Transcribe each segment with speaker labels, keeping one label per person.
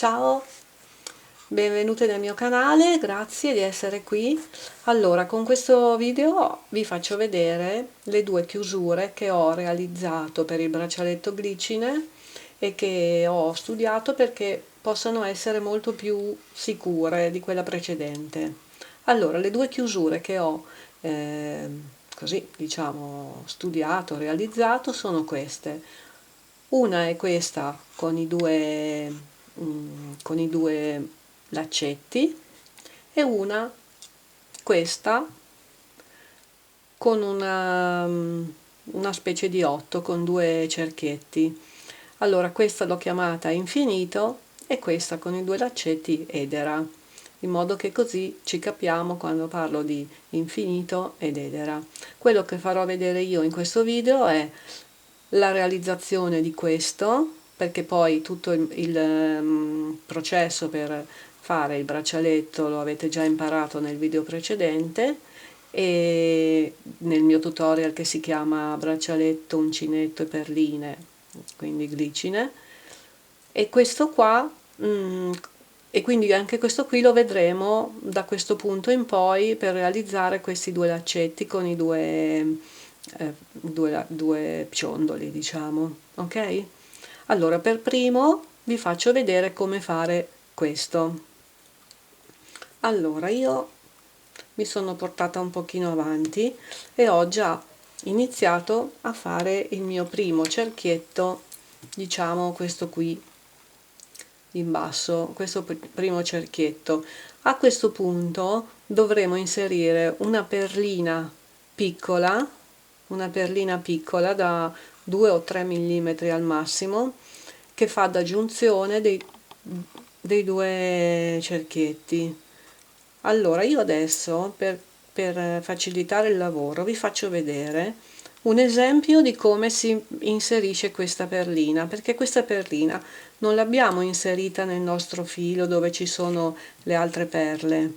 Speaker 1: Ciao, benvenute nel mio canale, grazie di essere qui. Allora, con questo video vi faccio vedere le due chiusure che ho realizzato per il braccialetto glicine e che ho studiato perché possano essere molto più sicure di quella precedente. Allora, le due chiusure che ho così diciamo studiato, realizzato sono queste. Una è questa con i due laccetti e una questa con una specie di 8 con due cerchietti. Allora questa l'ho chiamata infinito e questa con i due laccetti edera, in modo che così ci capiamo quando parlo di infinito ed edera. Quello che farò vedere io in questo video è la realizzazione di questo, perché poi tutto il processo per fare il braccialetto lo avete già imparato nel video precedente e nel mio tutorial che si chiama braccialetto, uncinetto e perline, quindi glicine, e questo qua e quindi anche questo qui lo vedremo da questo punto in poi per realizzare questi due laccetti con i due ciondoli, diciamo, ok? Allora, per primo vi faccio vedere come fare questo. Allora, io mi sono portata un pochino avanti e ho già iniziato a fare il mio primo cerchietto, diciamo questo qui in basso, questo primo cerchietto. A questo punto dovremo inserire una perlina piccola da 2 o 3 mm al massimo, che fa da giunzione dei due cerchietti. Allora io adesso per facilitare il lavoro vi faccio vedere un esempio di come si inserisce questa perlina, perché questa perlina non l'abbiamo inserita nel nostro filo dove ci sono le altre perle,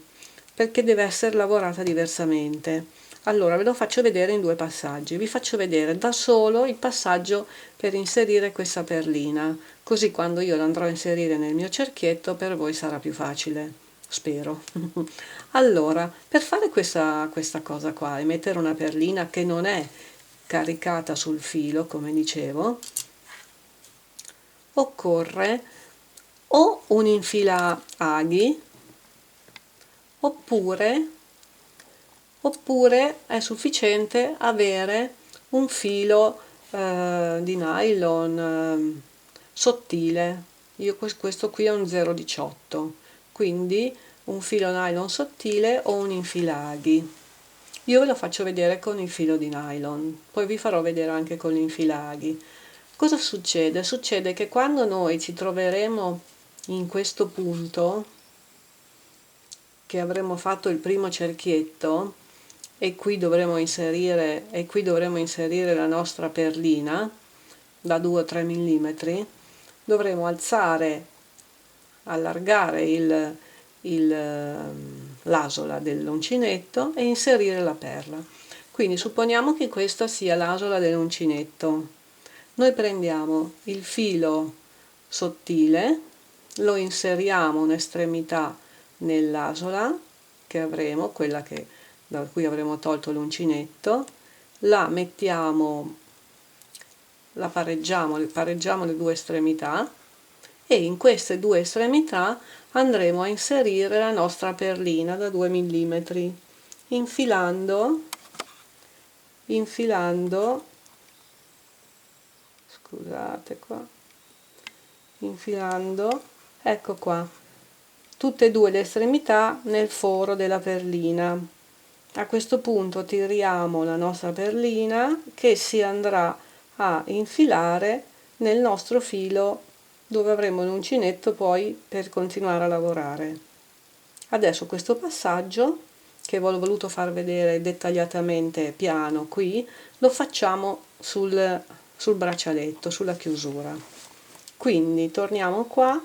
Speaker 1: perché deve essere lavorata diversamente. Allora ve lo faccio vedere in due passaggi. Vi faccio vedere da solo il passaggio per inserire questa perlina, così quando io l'andrò a inserire nel mio cerchietto per voi sarà più facile, spero. Allora, per fare questa cosa qua e mettere una perlina che non è caricata sul filo, come dicevo, occorre o un infila aghi oppure è sufficiente avere un filo di nylon sottile. Questo qui è un 0,18, quindi un filo nylon sottile o un infilaghi. Io ve lo faccio vedere con il filo di nylon, poi vi farò vedere anche con gli infilaghi. Cosa succede? Succede che quando noi ci troveremo in questo punto, che avremo fatto il primo cerchietto, e qui dovremo inserire la nostra perlina da 2 o 3 mm, dovremo allargare l'asola dell'uncinetto e inserire la perla. Quindi supponiamo che questa sia l'asola dell'uncinetto. Noi prendiamo il filo sottile, lo inseriamo un'estremità nell'asola che avremo, da cui avremo tolto l'uncinetto, la pareggiamo le due estremità e in queste due estremità andremo a inserire la nostra perlina da 2 mm, infilando, scusate qua, ecco qua, tutte e due le estremità nel foro della perlina. A questo punto tiriamo la nostra perlina che si andrà a infilare nel nostro filo dove avremo l'uncinetto poi per continuare a lavorare. Adesso questo passaggio, che vi ho voluto far vedere dettagliatamente piano qui, lo facciamo sul braccialetto, sulla chiusura. Quindi torniamo qua,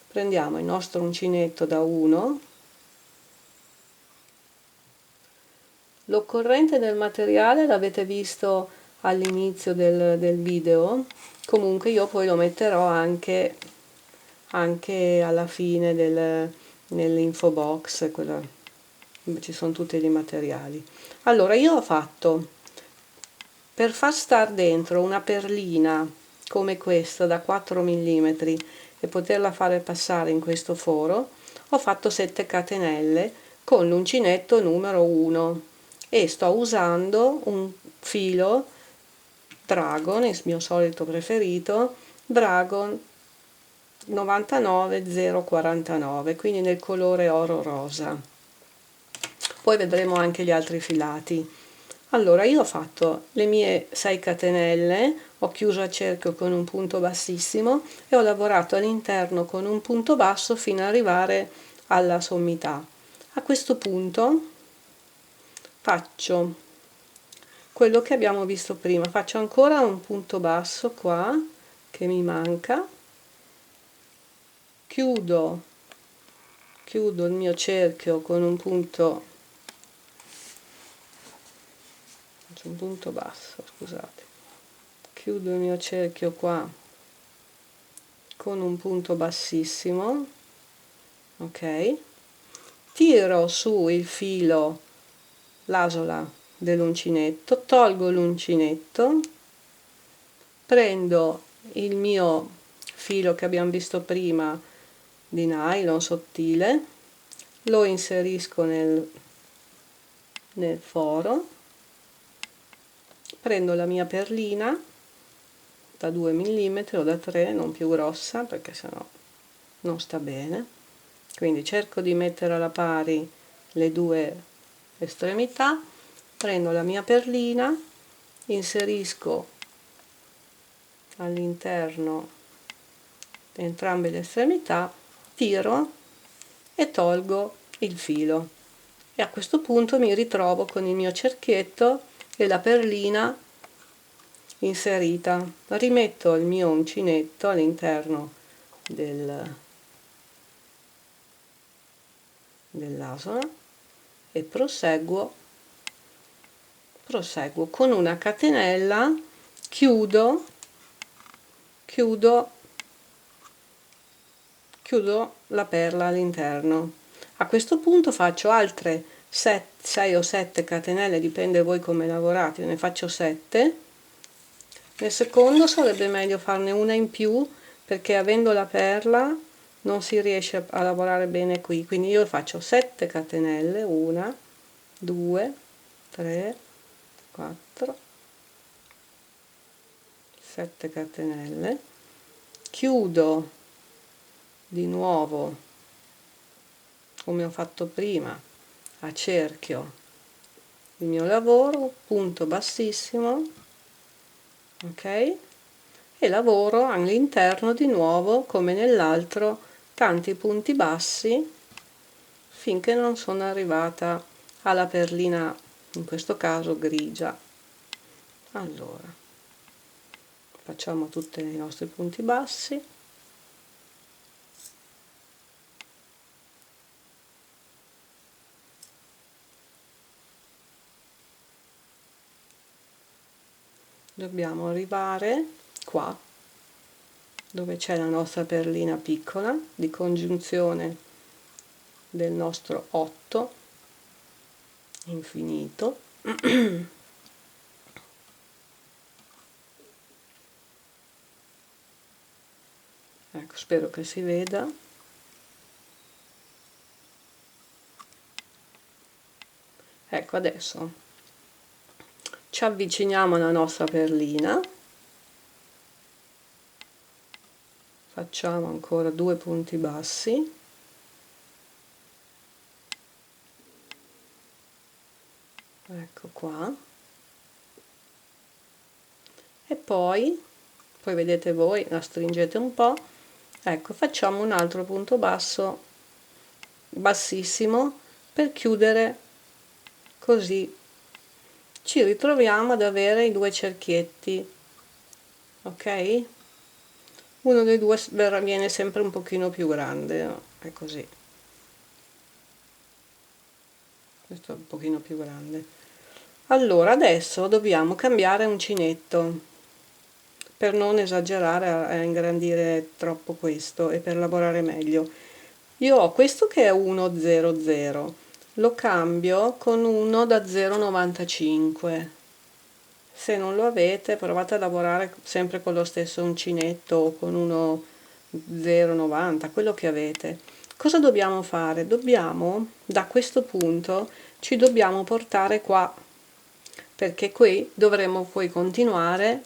Speaker 1: prendiamo il nostro uncinetto da 1, l'occorrente del materiale l'avete visto all'inizio del video, comunque io poi lo metterò anche anche alla fine nell'info box, ci sono tutti i materiali. Allora io ho fatto, per far star dentro una perlina come questa da 4 mm e poterla fare passare in questo foro, ho fatto 7 catenelle con l'uncinetto numero 1 e sto usando un filo Dragon, il mio solito preferito, Dragon 99049, quindi nel colore oro rosa. Poi vedremo anche gli altri filati. Allora io ho fatto le mie 6 catenelle, ho chiuso a cerchio con un punto bassissimo e ho lavorato all'interno con un punto basso fino ad arrivare alla sommità. A questo punto faccio quello che abbiamo visto prima, faccio ancora un punto basso qua che mi manca, chiudo il mio cerchio con un punto basso, scusate, chiudo il mio cerchio qua con un punto bassissimo, ok, tiro su il filo, l'asola dell'uncinetto, tolgo l'uncinetto, prendo il mio filo che abbiamo visto prima di nylon sottile, lo inserisco nel foro, prendo la mia perlina da 2 mm o da 3, non più grossa perché sennò non sta bene, quindi cerco di mettere alla pari le due estremità, prendo la mia perlina, inserisco all'interno entrambe le estremità, tiro e tolgo il filo e a questo punto mi ritrovo con il mio cerchietto e la perlina inserita. Rimetto il mio uncinetto all'interno dell'asola e proseguo con una catenella, chiudo la perla all'interno. A questo punto faccio altre 6 o 7 catenelle, dipende voi come lavorate, io ne faccio 7. Nel secondo sarebbe meglio farne una in più perché avendo la perla non si riesce a lavorare bene qui, quindi io faccio 7 catenelle, 1, 2, 3, 4, 7 catenelle, chiudo di nuovo come ho fatto prima a cerchio il mio lavoro, punto bassissimo, ok, e lavoro all'interno di nuovo come nell'altro tanti punti bassi finché non sono arrivata alla perlina, in questo caso grigia. Allora facciamo tutti i nostri punti bassi, dobbiamo arrivare qua dove c'è la nostra perlina piccola di congiunzione del nostro 8 infinito. Ecco, spero che si veda. Ecco, adesso ci avviciniamo alla nostra perlina, facciamo ancora 2 punti bassi, ecco qua, e poi vedete voi, la stringete un po', ecco, facciamo un altro punto basso bassissimo per chiudere, così ci ritroviamo ad avere i 2 cerchietti, ok? Uno dei due viene sempre un pochino più grande, no? È così, questo è un pochino più grande. Allora adesso dobbiamo cambiare uncinetto, per non esagerare a ingrandire troppo questo e per lavorare meglio. Io ho questo che è 1,00, lo cambio con uno da 0,95. Se non lo avete, provate a lavorare sempre con lo stesso uncinetto o con uno 0,90, quello che avete. Cosa dobbiamo fare? Dobbiamo, da questo punto, ci dobbiamo portare qua, perché qui dovremo poi continuare.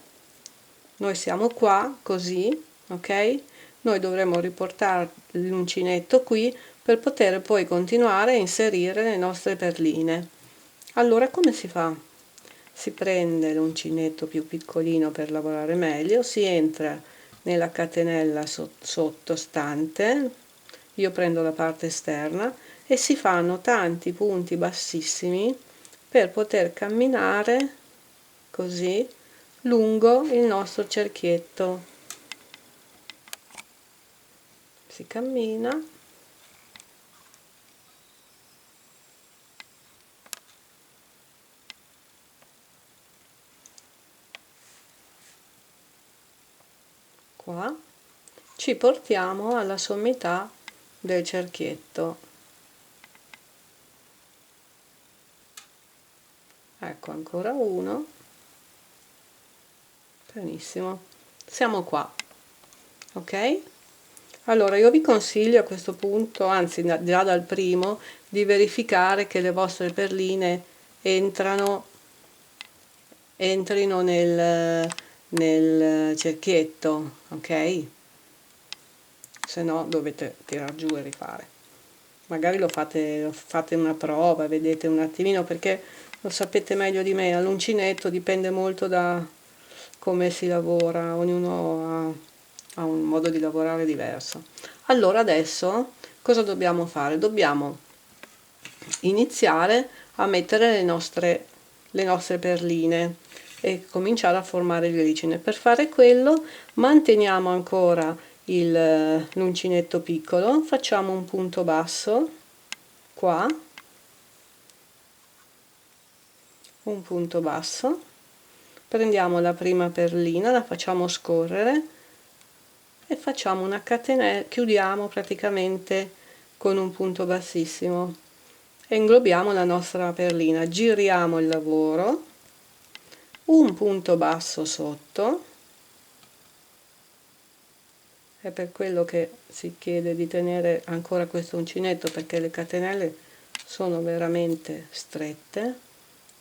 Speaker 1: Noi siamo qua, così, ok? Noi dovremo riportare l'uncinetto qui per poter poi continuare a inserire le nostre perline. Allora come si fa? Si prende l'uncinetto più piccolino per lavorare meglio, si entra nella catenella sottostante, io prendo la parte esterna e si fanno tanti punti bassissimi per poter camminare così lungo il nostro cerchietto. Si cammina qua, ci portiamo alla sommità del cerchietto. Ecco, ancora uno. Benissimo, siamo qua, ok? Allora io vi consiglio a questo punto, anzi già dal primo, di verificare che le vostre perline entrino nel cerchietto, ok? Se no dovete tirar giù e rifare. Magari lo fate una prova, vedete un attimino, perché lo sapete meglio di me, all'uncinetto dipende molto da come si lavora, ognuno ha un modo di lavorare diverso. Allora adesso cosa dobbiamo fare? Dobbiamo iniziare a mettere le nostre perline e cominciare a formare il glicine. Per fare quello manteniamo ancora l'uncinetto piccolo, facciamo un punto basso qua, un punto basso, prendiamo la prima perlina, la facciamo scorrere e facciamo una catenella, chiudiamo praticamente con un punto bassissimo e inglobiamo la nostra perlina, giriamo il lavoro, un punto basso sotto. È per quello che si chiede di tenere ancora questo uncinetto, perché le catenelle sono veramente strette.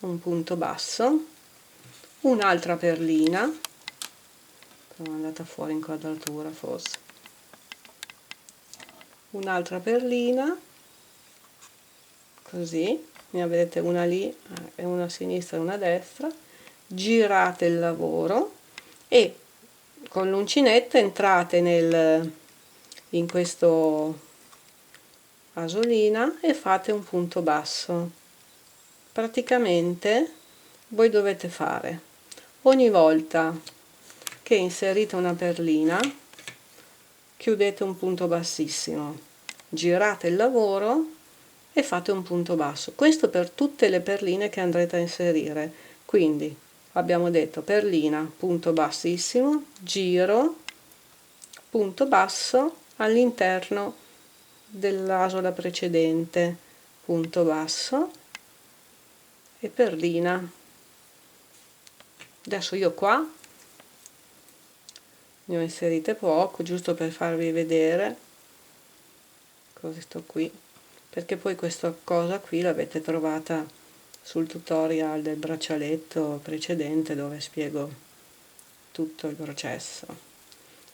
Speaker 1: Un punto basso, un'altra perlina, sono andata fuori inquadratura forse, un'altra perlina, così, ne avete una lì e una a sinistra e una a destra, girate il lavoro e con l'uncinetto entrate in questo asolina e fate un punto basso. Praticamente voi dovete fare ogni volta che inserite una perlina, chiudete un punto bassissimo, girate il lavoro e fate un punto basso. Questo per tutte le perline che andrete a inserire. Quindi abbiamo detto perlina, punto bassissimo, giro, punto basso all'interno dell'asola precedente, punto basso e perlina. Adesso io qua ne ho inserite poco, giusto per farvi vedere. Questo qui, perché poi questa cosa qui l'avete trovata sul tutorial del braccialetto precedente, dove spiego tutto il processo.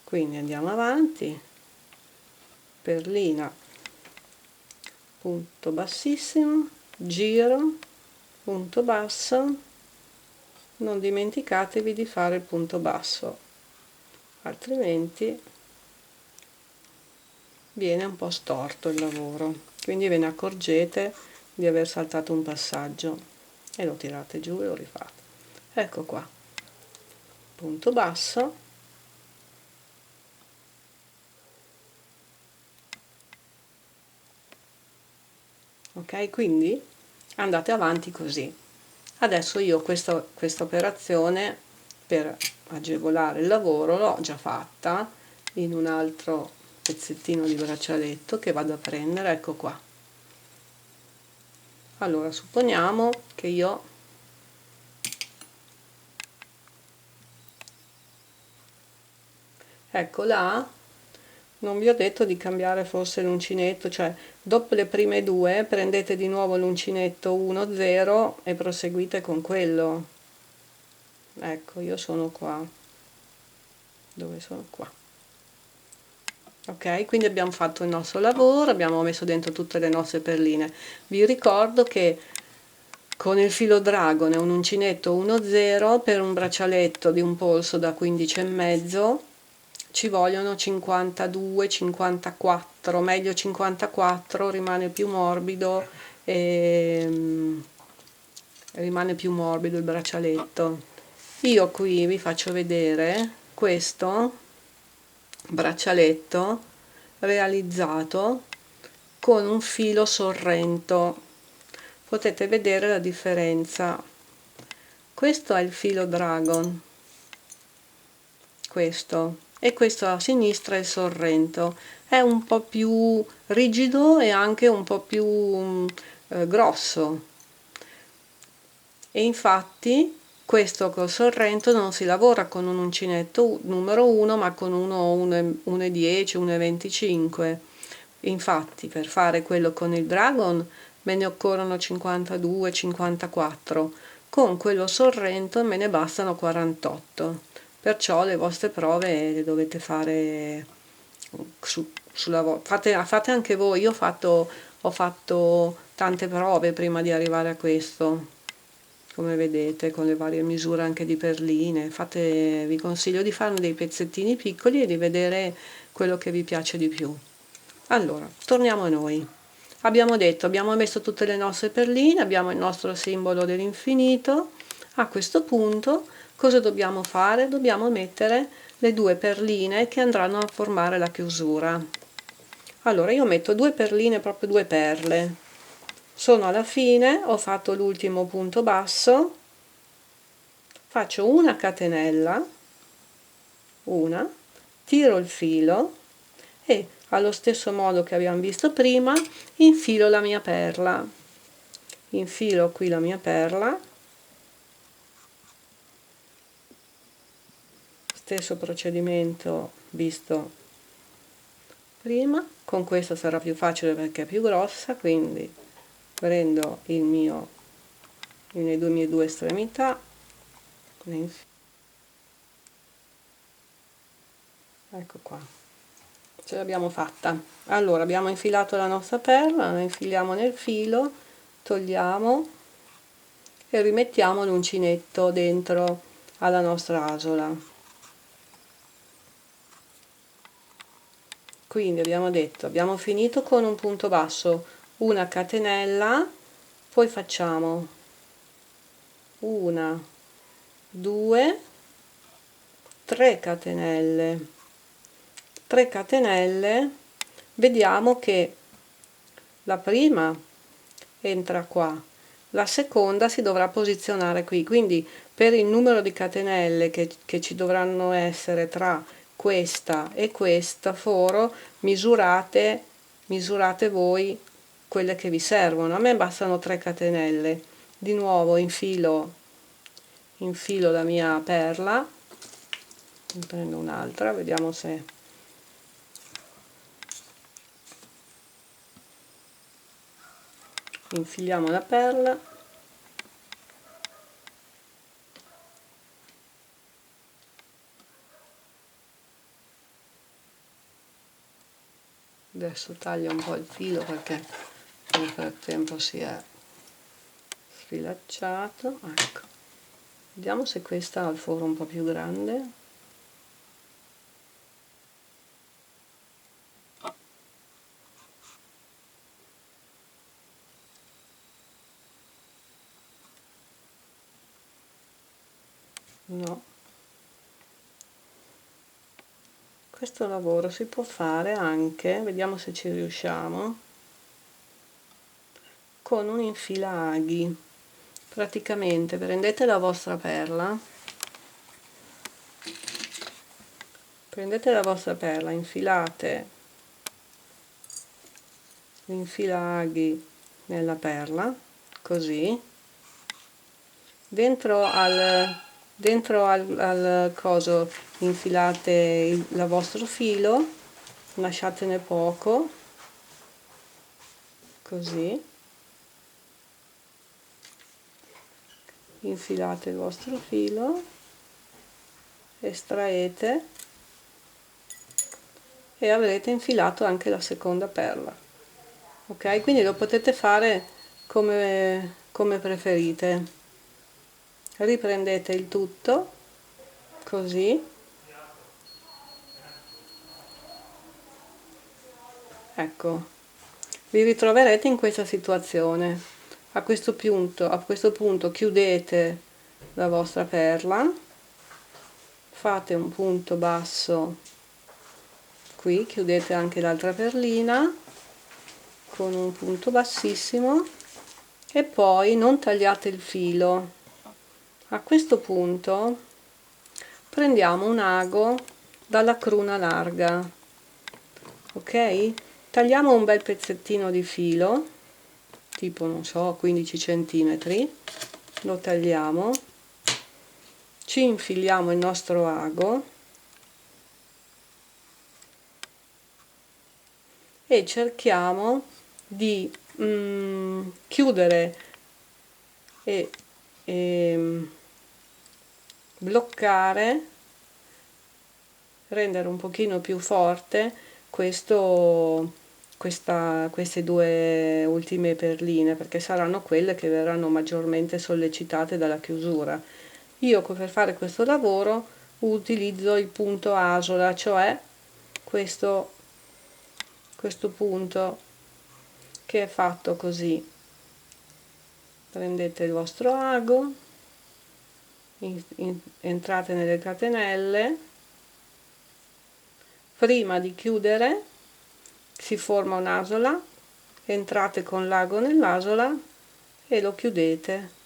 Speaker 1: Quindi andiamo avanti, perlina, punto bassissimo, giro, punto basso, non dimenticatevi di fare il punto basso, altrimenti viene un po' storto il lavoro, quindi ve ne accorgete di aver saltato un passaggio e lo tirate giù e lo rifate. Ecco qua, punto basso, ok? Quindi andate avanti così. Adesso io questa operazione per agevolare il lavoro l'ho già fatta in un altro pezzettino di braccialetto che vado a prendere, ecco qua. Allora supponiamo che io ecco là, non vi ho detto di cambiare forse l'uncinetto, cioè dopo le prime due prendete di nuovo l'uncinetto 1 0 e proseguite con quello. Ecco, io sono qua. Dove sono? Qua. Ok, quindi abbiamo fatto il nostro lavoro, abbiamo messo dentro tutte le nostre perline. Vi ricordo che con il filo dragon e un uncinetto 1 0 per un braccialetto di un polso da 15,5 ci vogliono 52 54, meglio 54, rimane più morbido e rimane più morbido il braccialetto. Io qui vi faccio vedere questo braccialetto realizzato con un filo sorrento. Potete vedere la differenza. Questo è il filo dragon, questo, e questo a sinistra è il sorrento. È un po' più rigido e anche un po' più grosso, e infatti questo col sorrento non si lavora con un uncinetto numero 1 ma con uno 1,10, 1,25. Infatti per fare quello con il dragon me ne occorrono 52, 54, con quello sorrento me ne bastano 48, perciò le vostre prove le dovete fare fate anche voi. Io ho fatto tante prove prima di arrivare a questo, come vedete, con le varie misure anche di perline. Vi consiglio di farne dei pezzettini piccoli e di vedere quello che vi piace di più. Allora, torniamo a noi. Abbiamo detto, abbiamo messo tutte le nostre perline, abbiamo il nostro simbolo dell'infinito. A questo punto cosa dobbiamo fare? Dobbiamo mettere le due perline che andranno a formare la chiusura. Allora io metto due perline, proprio due perle. Sono alla fine, ho fatto l'ultimo punto basso, faccio una catenella, una, tiro il filo e allo stesso modo che abbiamo visto prima infilo la mia perla. Infilo qui la mia perla, stesso procedimento visto prima. Con questa sarà più facile perché è più grossa, quindi prendo le mie due estremità, ecco qua, ce l'abbiamo fatta. Allora abbiamo infilato la nostra perla, la infiliamo nel filo, togliamo e rimettiamo l'uncinetto dentro alla nostra asola. Quindi abbiamo detto, abbiamo finito con un punto basso, una catenella, poi facciamo una, due, 3 catenelle. 3 catenelle, vediamo che la prima entra qua, la seconda si dovrà posizionare qui, quindi per il numero di catenelle che ci dovranno essere tra questa e questa foro, misurate voi quelle che vi servono. A me bastano 3 catenelle. Di nuovo infilo la mia perla, ne prendo un'altra, vediamo se infiliamo la perla, adesso taglio un po' il filo perché nel frattempo si è sfilacciato. Ecco, vediamo se questa ha il foro un po' più grande. No, questo lavoro si può fare anche, vediamo se ci riusciamo, con un infilaghi. Praticamente prendete la vostra perla, prendete la vostra perla, infilate l'infilaghi nella perla, così, dentro al coso infilate il vostro filo, lasciatene poco, così, infilate il vostro filo, estraete e avrete infilato anche la seconda perla. Ok, quindi lo potete fare come preferite. Riprendete il tutto così, ecco, vi ritroverete in questa situazione. A questo punto chiudete la vostra perla, fate un punto basso qui, chiudete anche l'altra perlina con un punto bassissimo e poi non tagliate il filo. A questo punto prendiamo un ago dalla cruna larga, ok? Tagliamo un bel pezzettino di filo, tipo non so 15 centimetri, lo tagliamo, ci infiliamo il nostro ago e cerchiamo di chiudere e bloccare, rendere un pochino più forte queste due ultime perline, perché saranno quelle che verranno maggiormente sollecitate dalla chiusura. Io per fare questo lavoro utilizzo il punto asola, cioè questo punto che è fatto così. Prendete il vostro ago, entrate nelle catenelle, prima di chiudere si forma un'asola, entrate con l'ago nell'asola e lo chiudete.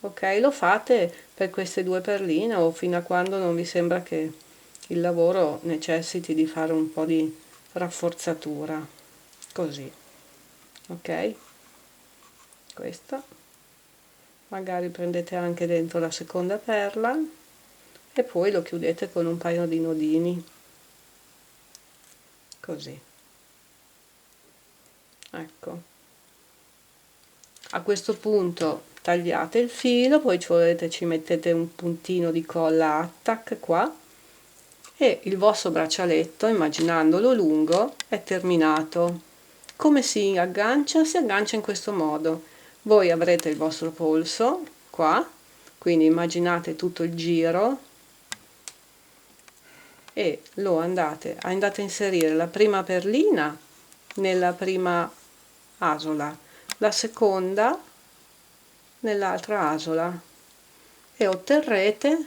Speaker 1: Ok, lo fate per queste due perline o fino a quando non vi sembra che il lavoro necessiti di fare un po' di rafforzatura, così, ok? Questa, magari prendete anche dentro la seconda perla e poi lo chiudete con un paio di nodini, così, ecco. A questo punto tagliate il filo, poi ci mettete un puntino di colla attack qua e il vostro braccialetto, immaginandolo lungo, è terminato. Come si aggancia? Si aggancia in questo modo. Voi avrete il vostro polso qua, quindi immaginate tutto il giro e lo andate a inserire la prima perlina nella prima asola, la seconda nell'altra asola e otterrete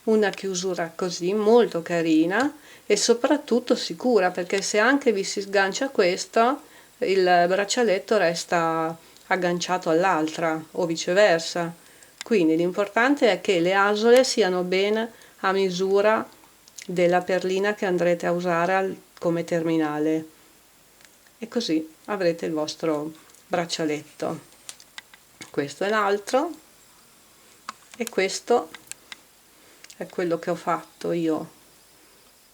Speaker 1: una chiusura così molto carina e soprattutto sicura, perché se anche vi si sgancia questo, il braccialetto resta agganciato all'altra o viceversa. Quindi l'importante è che le asole siano ben a misura della perlina che andrete a usare come terminale e così avrete il vostro braccialetto. Questo è l'altro e questo è quello che ho fatto io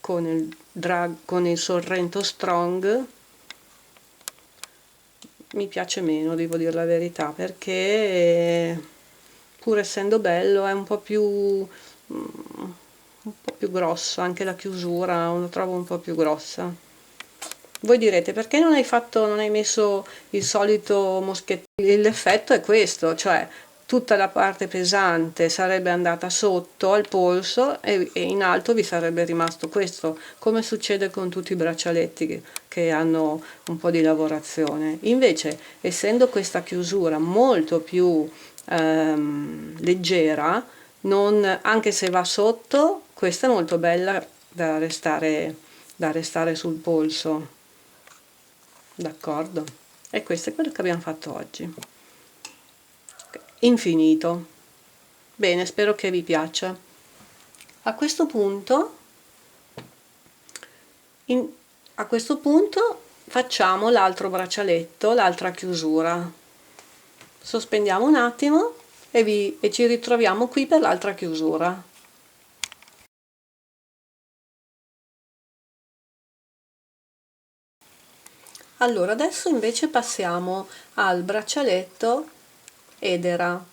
Speaker 1: con il Sorrento Strong. Mi piace meno, devo dire la verità, perché pur essendo bello è un po' più grosso, anche la chiusura lo trovo un po' più grossa. Voi direte perché non hai messo il solito moschettino? L'effetto è questo, cioè tutta la parte pesante sarebbe andata sotto al polso e in alto vi sarebbe rimasto questo, come succede con tutti i braccialetti che hanno un po' di lavorazione. Invece, essendo questa chiusura molto più leggera, anche se va sotto, questa è molto bella da restare sul polso. D'accordo? E questo è quello che abbiamo fatto oggi. Infinito. Bene, spero che vi piaccia. A questo punto A questo punto facciamo l'altro braccialetto, l'altra chiusura. Sospendiamo un attimo e ci ritroviamo qui per l'altra chiusura. Allora, adesso invece passiamo al braccialetto edera,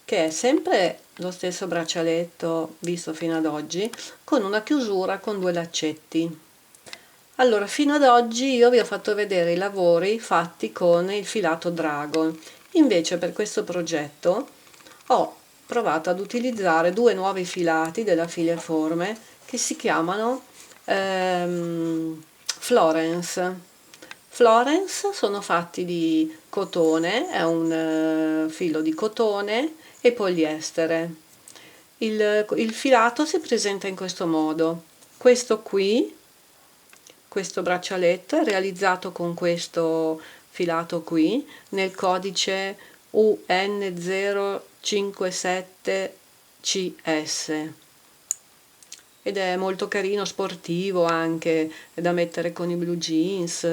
Speaker 1: che è sempre lo stesso braccialetto visto fino ad oggi, con una chiusura con 2 laccetti. Allora, fino ad oggi io vi ho fatto vedere i lavori fatti con il filato Dragon. Invece per questo progetto ho provato ad utilizzare 2 nuovi filati della Filiforme che si chiamano Florence. Florence sono fatti di cotone, è un filo di cotone e poliestere. Il filato si presenta in questo modo. Questo qui, questo braccialetto è realizzato con questo filato qui nel codice UN057CS ed è molto carino, sportivo anche, è da mettere con i blue jeans,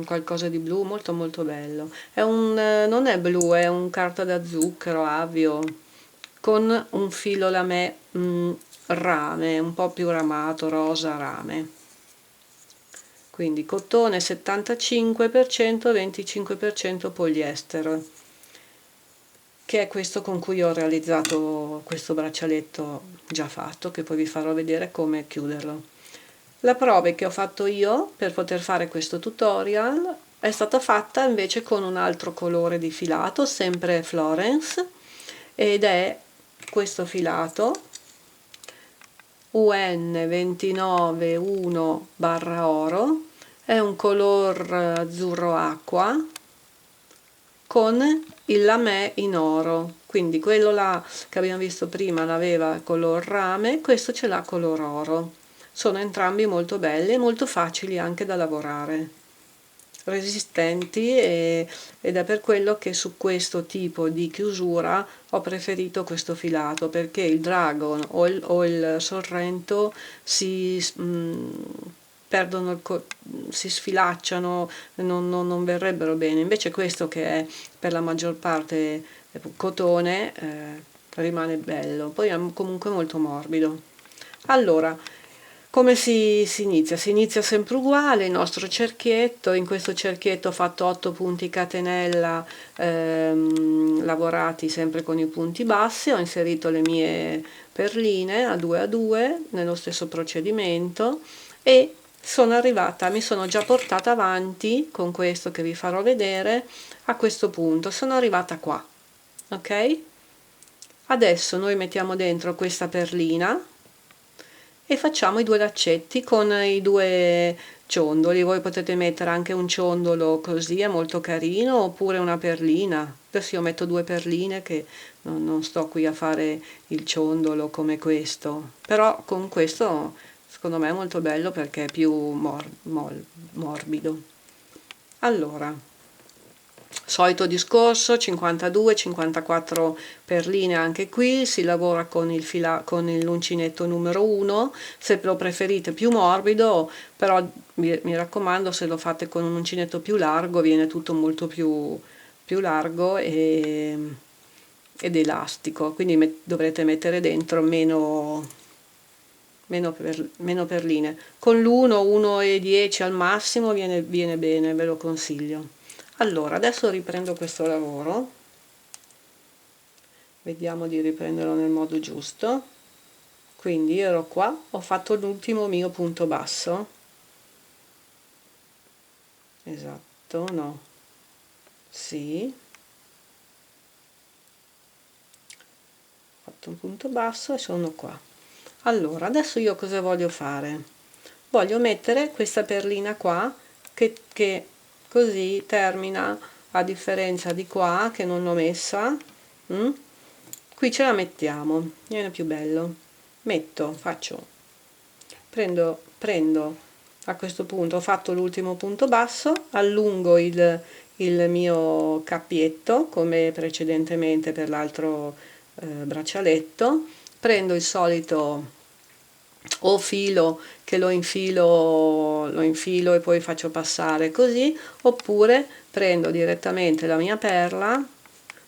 Speaker 1: qualcosa di blu, molto molto bello. Non è blu, è un carta da zucchero avio con un filo lamè rame, un po' più ramato, rosa rame. Quindi cotone 75%, 25% poliestere, che è questo con cui ho realizzato questo braccialetto già fatto, che poi vi farò vedere come chiuderlo. La prova che ho fatto io per poter fare questo tutorial è stata fatta invece con un altro colore di filato, sempre Florence, ed è questo filato UN291/oro, è un color azzurro acqua con il lamè in oro, quindi quello là che abbiamo visto prima l'aveva color rame, questo ce l'ha color oro. Sono entrambi molto belli e molto facili anche da lavorare, resistenti, ed è per quello che su questo tipo di chiusura ho preferito questo filato, perché il Dragon o il Sorrento si sfilacciano, non verrebbero bene. Invece questo, che è per la maggior parte cotone, rimane bello, poi è comunque molto morbido. Allora, come si inizia? Si inizia sempre uguale, il nostro cerchietto. In questo cerchietto ho fatto 8 punti catenella lavorati sempre con i punti bassi, ho inserito le mie perline a 2 nello stesso procedimento e mi sono già portata avanti con questo che vi farò vedere. A questo punto sono arrivata qua, ok? Adesso noi mettiamo dentro questa perlina e facciamo i 2 laccetti con i 2 ciondoli. Voi potete mettere anche un ciondolo, così è molto carino, oppure una perlina. Adesso io metto 2 perline, che non sto qui a fare il ciondolo come questo, però con questo secondo me è molto bello perché è più morbido. Allora, solito discorso, 52-54 perline anche qui, si lavora con l'uncinetto numero 1, se lo preferite più morbido, però mi raccomando, se lo fate con un uncinetto più largo viene tutto molto più largo ed elastico, quindi dovrete mettere dentro meno perline. Con l'1, 1,10 al massimo viene bene, ve lo consiglio. Allora, adesso riprendo questo lavoro, vediamo di riprenderlo nel modo giusto. Quindi io ero qua, ho fatto l'ultimo mio punto basso, esatto, no, sì, ho fatto un punto basso e sono qua. Allora, adesso io cosa voglio fare? Voglio mettere questa perlina qua che così termina, a differenza di qua che non l'ho messa. Qui ce la mettiamo, viene più bello. Prendo a questo punto, ho fatto l'ultimo punto basso, allungo il mio cappietto come precedentemente per l'altro braccialetto, prendo il solito o filo che lo infilo e poi faccio passare così, oppure prendo direttamente la mia perla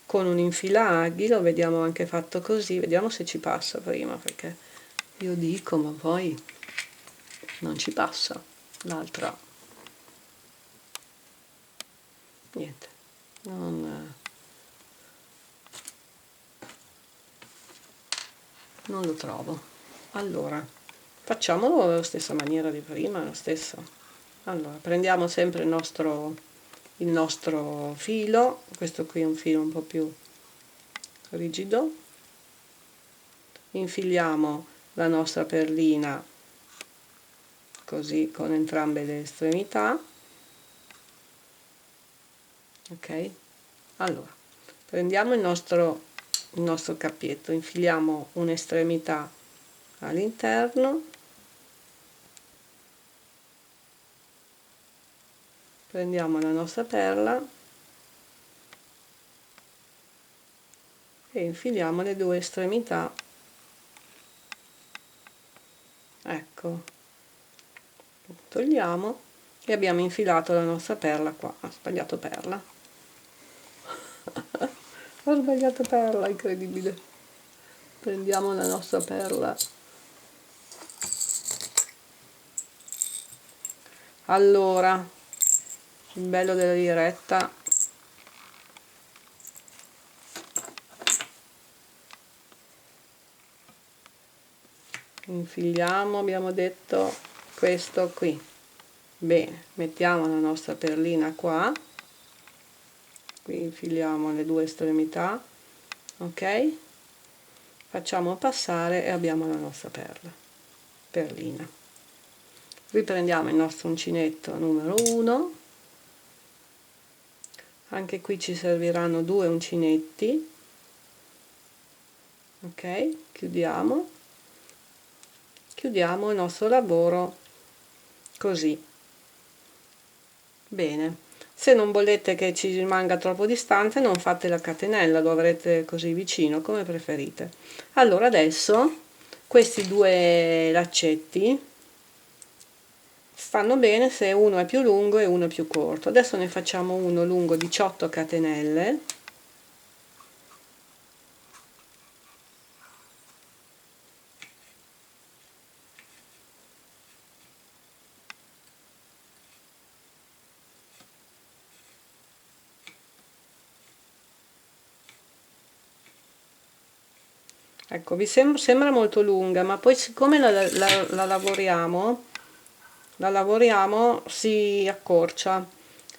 Speaker 1: con un infilaghi, lo vediamo anche fatto così, vediamo se ci passa prima, perché io dico ma poi non ci passa l'altra, niente, non lo trovo. Allora facciamolo alla stessa maniera di prima, lo stesso. Allora prendiamo sempre il nostro filo, questo qui è un filo un po' più rigido, infiliamo la nostra perlina così con entrambe le estremità, ok? Allora prendiamo il nostro cappietto, infiliamo un'estremità all'interno, prendiamo la nostra perla e infiliamo le due estremità, ecco, togliamo e abbiamo infilato la nostra perla qua. Ho sbagliato perla. Ho sbagliato perla, incredibile. Prendiamo la nostra perla. Allora, il bello della diretta, infiliamo, abbiamo detto, questo qui. Bene, mettiamo la nostra perlina qua, qui infiliamo le due estremità, ok? Facciamo passare e abbiamo la nostra perlina. Riprendiamo il nostro uncinetto numero 1, anche qui ci serviranno 2 uncinetti, ok? Chiudiamo il nostro lavoro così. Bene, se non volete che ci rimanga troppo distante non fate la catenella, lo avrete così vicino, come preferite. Allora adesso questi due laccetti stanno bene se uno è più lungo e uno è più corto. Adesso ne facciamo uno lungo 18 catenelle, ecco, vi sembra molto lunga, ma poi siccome la lavoriamo si accorcia.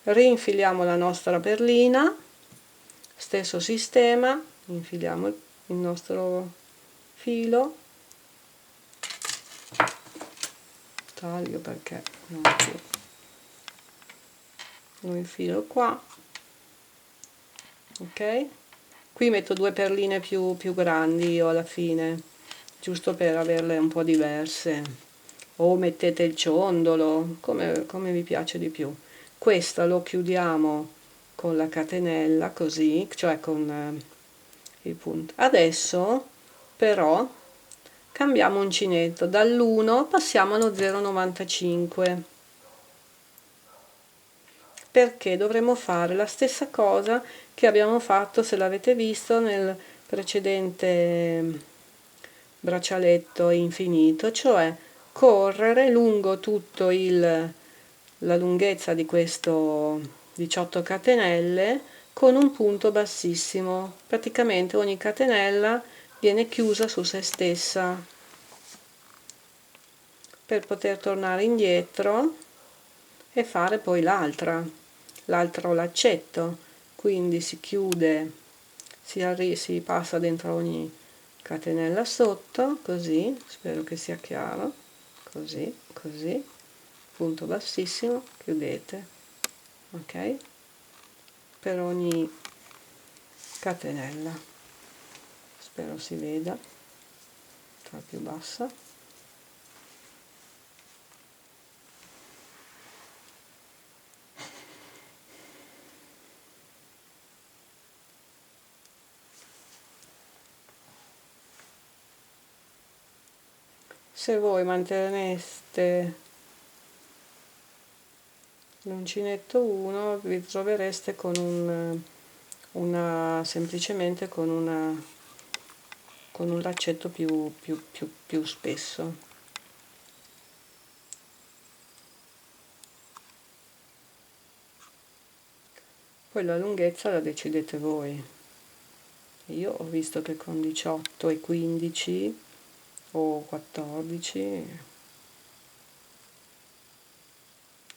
Speaker 1: Rinfiliamo la nostra perlina, stesso sistema, infiliamo il nostro filo, taglio perché non più, lo infilo qua, ok? Qui metto due perline più grandi io alla fine, giusto per averle un po' diverse, o mettete il ciondolo, come vi piace di più. Questo lo chiudiamo con la catenella così, cioè con il punto. Adesso però cambiamo uncinetto, dall'1 passiamo allo 0,95, perché dovremo fare la stessa cosa che abbiamo fatto, se l'avete visto, nel precedente braccialetto infinito, cioè correre lungo tutto la lunghezza di questo 18 catenelle con un punto bassissimo. Praticamente ogni catenella viene chiusa su se stessa per poter tornare indietro e fare poi l'altro laccetto. Quindi si chiude, si passa dentro ogni catenella sotto, così, spero che sia chiaro, così, punto bassissimo, chiudete, ok, per ogni catenella, spero si veda, fa più bassa. Se voi manteneste l'uncinetto 1 vi trovereste con semplicemente con un laccetto più spesso. Poi la lunghezza la decidete voi. Io ho visto che con 18 e 15 o 14,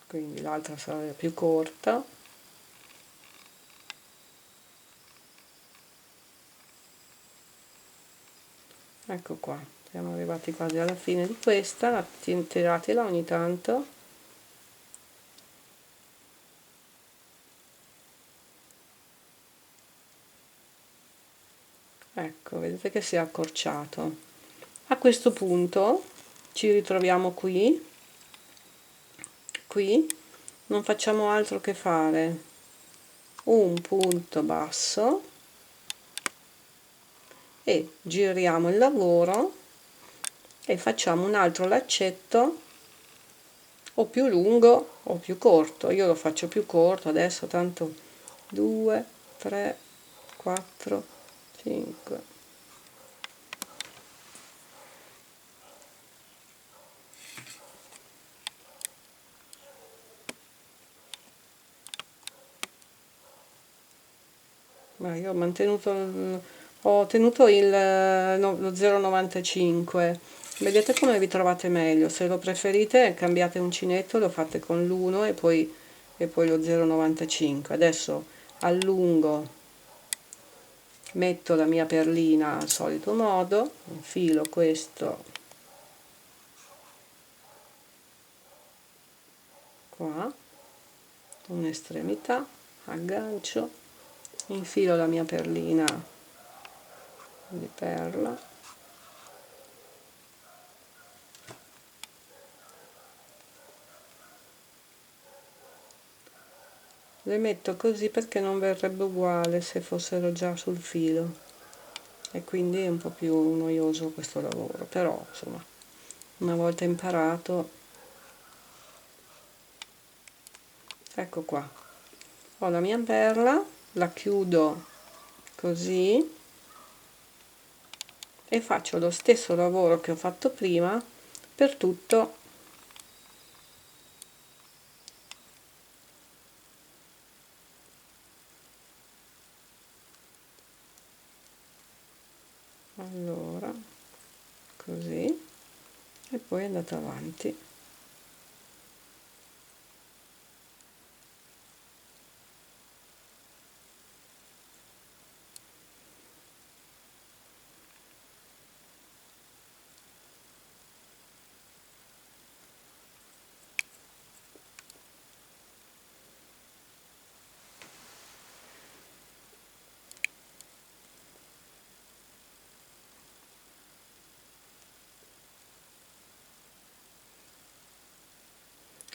Speaker 1: quindi l'altra sarà più corta. Ecco qua, siamo arrivati quasi alla fine di questa, tiratela ogni tanto. Ecco, vedete che si è accorciato. A questo punto ci ritroviamo qui, non facciamo altro che fare un punto basso e giriamo il lavoro e facciamo un altro laccetto o più lungo o più corto. Io lo faccio più corto adesso, tanto 2, 3, 4, 5. Ma io ho tenuto lo 0,95. Vedete come vi trovate meglio. Se lo preferite cambiate uncinetto, lo fate con l'1 e poi lo 0,95. Adesso allungo, metto la mia perlina al solito modo, infilo questo qua, un'estremità, aggancio, infilo la mia perlina di perla, le metto così perché non verrebbe uguale se fossero già sul filo e quindi è un po' più noioso questo lavoro, però insomma una volta imparato. Ecco qua, ho la mia perla, la chiudo così e faccio lo stesso lavoro che ho fatto prima per tutto allora così e poi andate avanti.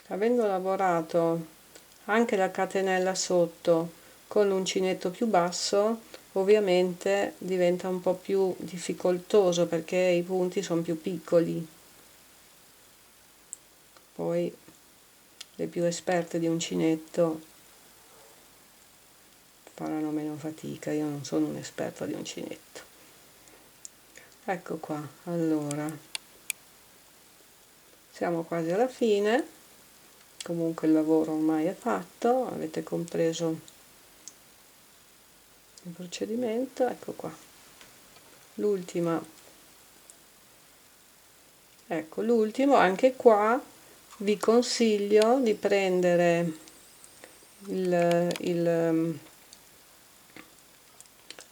Speaker 1: Avendo lavorato anche la catenella sotto con l'uncinetto più basso, ovviamente diventa un po' più difficoltoso perché i punti sono più piccoli. Poi le più esperte di uncinetto faranno meno fatica, io non sono un'esperta di uncinetto. Ecco qua, allora siamo quasi alla fine, comunque il lavoro ormai è fatto, avete compreso il procedimento. Ecco qua, l'ultima, ecco l'ultimo, anche qua vi consiglio di prendere il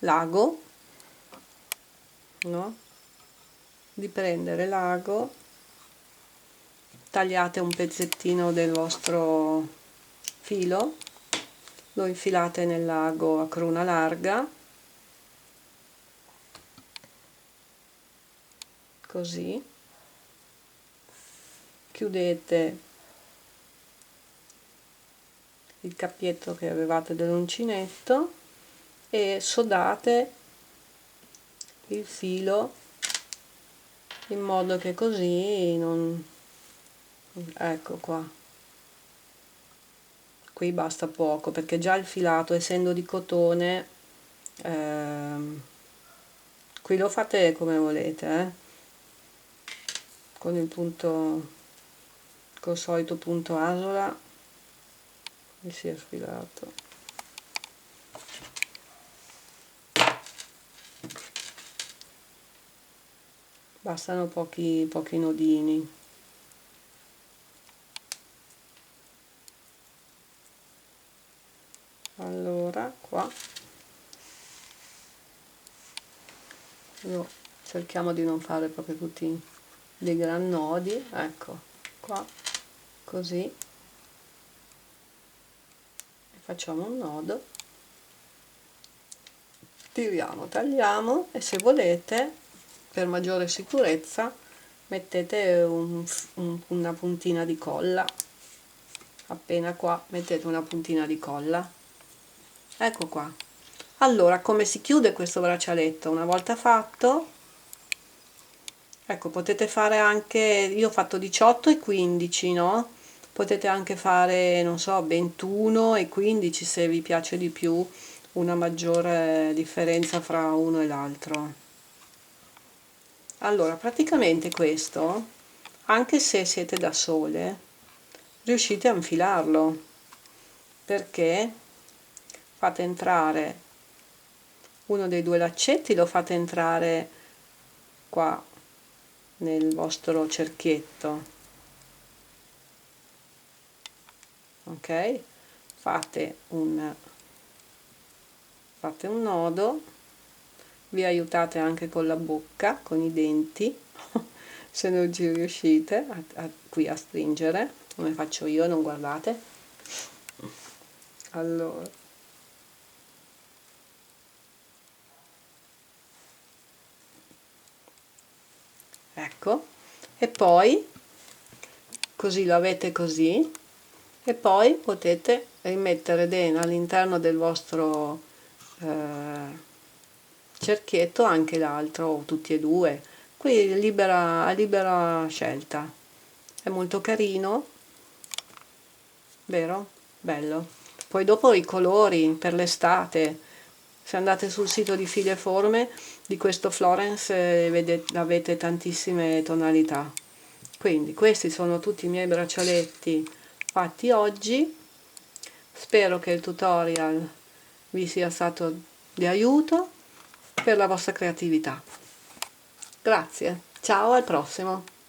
Speaker 1: l'ago, no? Di prendere l'ago, tagliate un pezzettino del vostro filo, lo infilate nell'ago a cruna larga, così, chiudete il cappietto che avevate dell'uncinetto e sodate il filo in modo che così non... ecco qua, qui basta poco perché già il filato, essendo di cotone, qui lo fate come volete, con il punto, col solito punto asola, mi si è sfilato. Bastano pochi nodini. Allora qua cerchiamo di non fare proprio tutti dei gran nodi, ecco qua, così, e facciamo un nodo, tiriamo, tagliamo, e se volete, per maggiore sicurezza, mettete una puntina di colla, appena qua mettete una puntina di colla. Ecco qua. Allora, come si chiude questo braccialetto? Una volta fatto, ecco, potete fare anche, io ho fatto 18 e 15, no? Potete anche fare, non so, 21 e 15 se vi piace di più, una maggiore differenza fra uno e l'altro. Allora, praticamente questo, anche se siete da sole, riuscite a infilarlo, perché fate entrare uno dei due laccetti, lo fate entrare qua nel vostro cerchietto, ok? Fate un nodo, vi aiutate anche con la bocca, con i denti, se non ci riuscite qui a stringere, come faccio io, non guardate. Allora, ecco, e poi così lo avete così, e poi potete rimettere dentro all'interno del vostro cerchietto anche l'altro, o tutti e due, qui a libera scelta. È molto carino, vero? Bello. Poi dopo i colori per l'estate, se andate sul sito di Fili e Forme di questo Florence, avete tantissime tonalità. Quindi questi sono tutti i miei braccialetti fatti oggi. Spero che il tutorial vi sia stato di aiuto per la vostra creatività. Grazie, ciao, al prossimo!